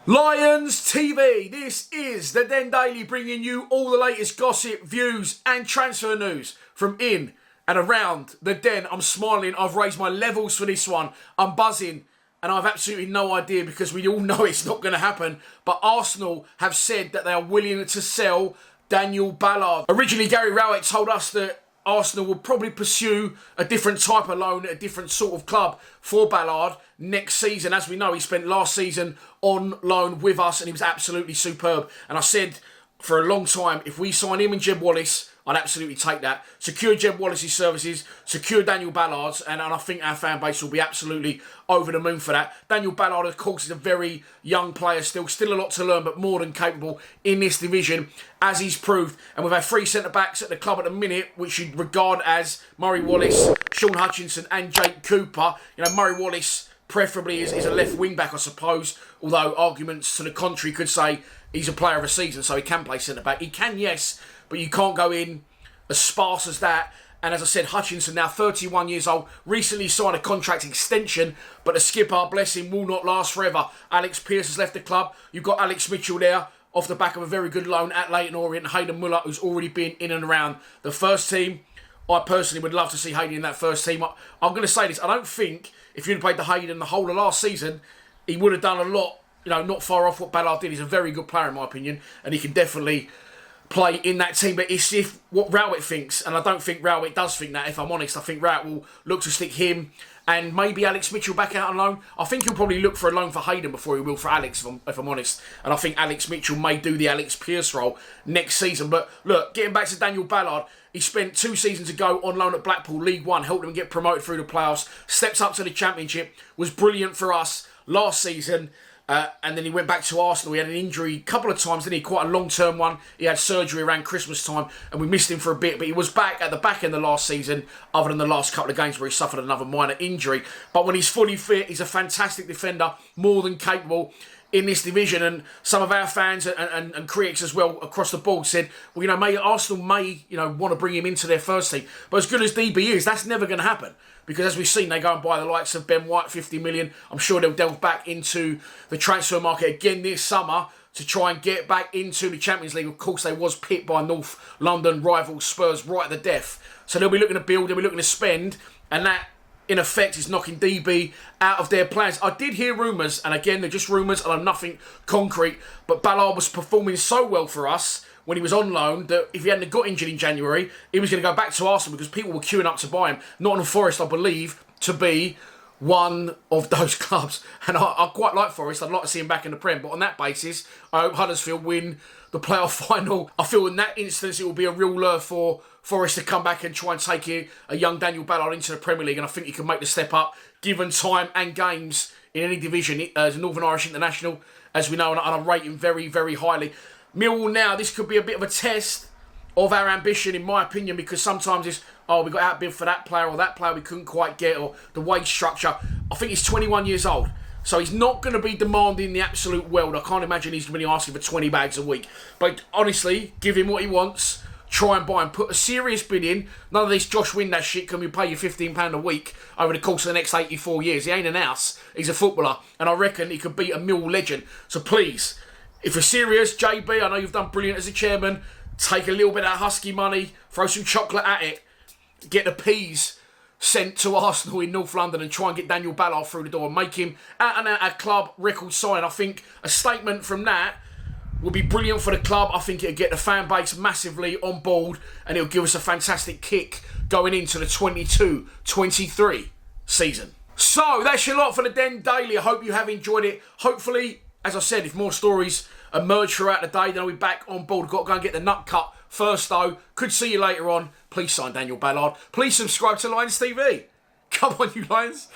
Lions TV, this is the Den Daily, bringing you all the latest gossip, views and transfer news from in and around the Den. I'm smiling, I've raised my levels for this one, I'm buzzing and I've absolutely no idea because we all know it's not going to happen, but Arsenal have said that they are willing to sell Daniel Ballard. Originally Gary Rowett told us that Arsenal will probably pursue a different type of loan at a different sort of club for Ballard next season. As we know, he spent last season on loan with us and he was absolutely superb. And I said for a long time, if we sign him and Jeb Wallace, I'd absolutely take that. Secure Jeb Wallace's services, secure Daniel Ballard's, and I think our fan base will be absolutely over the moon for that. Daniel Ballard, of course, is a very young player still a lot to learn, but more than capable in this division, as he's proved. And we've had three centre-backs at the club at the minute, which you'd regard as Murray Wallace, Sean Hutchinson and Jake Cooper. You know, Murray Wallace preferably is a left wing-back, I suppose, although arguments to the contrary could say he's a player of a season, so he can play centre-back. He can, yes, but you can't go in as sparse as that. And as I said, Hutchinson, now 31 years old, recently signed a contract extension, but the skipper, bless him, will not last forever. Alex Pearce has left the club. You've got Alex Mitchell there, off the back of a very good loan at Leyton Orient. Hayden Muller, who's already been in and around the first team. I personally would love to see Hayden in that first team. I'm going to say this, I don't think if you'd played the Hayden the whole of last season, he would have done a lot, you know, not far off what Ballard did. He's a very good player in my opinion, and he can definitely play in that team. But it's if what Rowett thinks, and I don't think Rowett does think that, if I'm honest. I think Rowett will look to stick him and maybe Alex Mitchell back out on loan. I think he'll probably look for a loan for Hayden before he will for Alex, if I'm honest. And I think Alex Mitchell may do the Alex Pearce role next season. But look, getting back to Daniel Ballard, he spent 2 seasons ago on loan at Blackpool, League One, helped him get promoted through the playoffs, steps up to the Championship, was brilliant for us last season. And then he went back to Arsenal. He had an injury a couple of times, didn't he? Quite a long-term one. He had surgery around Christmas time, and we missed him for a bit. But he was back at the back end of last season, other than the last couple of games where he suffered another minor injury. But when he's fully fit, he's a fantastic defender, more than capable in this division. And some of our fans and critics as well across the board said, well, you know, Arsenal may, you know, want to bring him into their first team. But as good as DB is, that's never going to happen. Because as we've seen, they go and buy the likes of Ben White, 50 million. I'm sure they'll delve back into the transfer market again this summer to try and get back into the Champions League. Of course, they was picked by North London rival Spurs right at the death. So they'll be looking to build, they'll be looking to spend, and that, in effect, is knocking DB out of their plans. I did hear rumours, and again, they're just rumours and nothing concrete, but Ballard was performing so well for us when he was on loan that if he hadn't got injured in January, he was going to go back to Arsenal because people were queuing up to buy him. Nottingham Forest, I believe, to be one of those clubs. And I quite like Forest. I'd like to see him back in the Prem. But on that basis, I hope Huddersfield win the playoff final. I feel in that instance, it will be a real lure for Forest to come back and try and take a young Daniel Ballard into the Premier League. And I think he can make the step up, given time and games in any division. As a Northern Irish international, as we know, and I rate him very, very highly. Millwall now, this could be a bit of a test of our ambition, in my opinion, because sometimes it's, oh, we got outbid for that player or that player we couldn't quite get, or the wage structure. I think he's 21 years old, so he's not going to be demanding the absolute world. I can't imagine he's going to be asking for 20 bags a week. But honestly, give him what he wants, try and buy him, put a serious bid in. None of this Josh Windass shit, can we pay you £15 a week over the course of the next 84 years. He ain't an ass, he's a footballer, and I reckon he could beat a Millwall legend. So please, if you're serious, JB, I know you've done brilliant as a chairman, take a little bit of that Husky money, throw some chocolate at it, get the peas sent to Arsenal in North London and try and get Daniel Ballard through the door and make him out and out a club record sign. I think a statement from that will be brilliant for the club. I think it'll get the fan base massively on board and it'll give us a fantastic kick going into the 22-23 season. So that's your lot for the Den Daily. I hope you have enjoyed it. Hopefully, as I said, if more stories emerge throughout the day, then I'll be back on board. Got to go and get the nut cut first, though. Could see you later on. Please sign Daniel Ballard. Please subscribe to Lions TV. Come on, you Lions.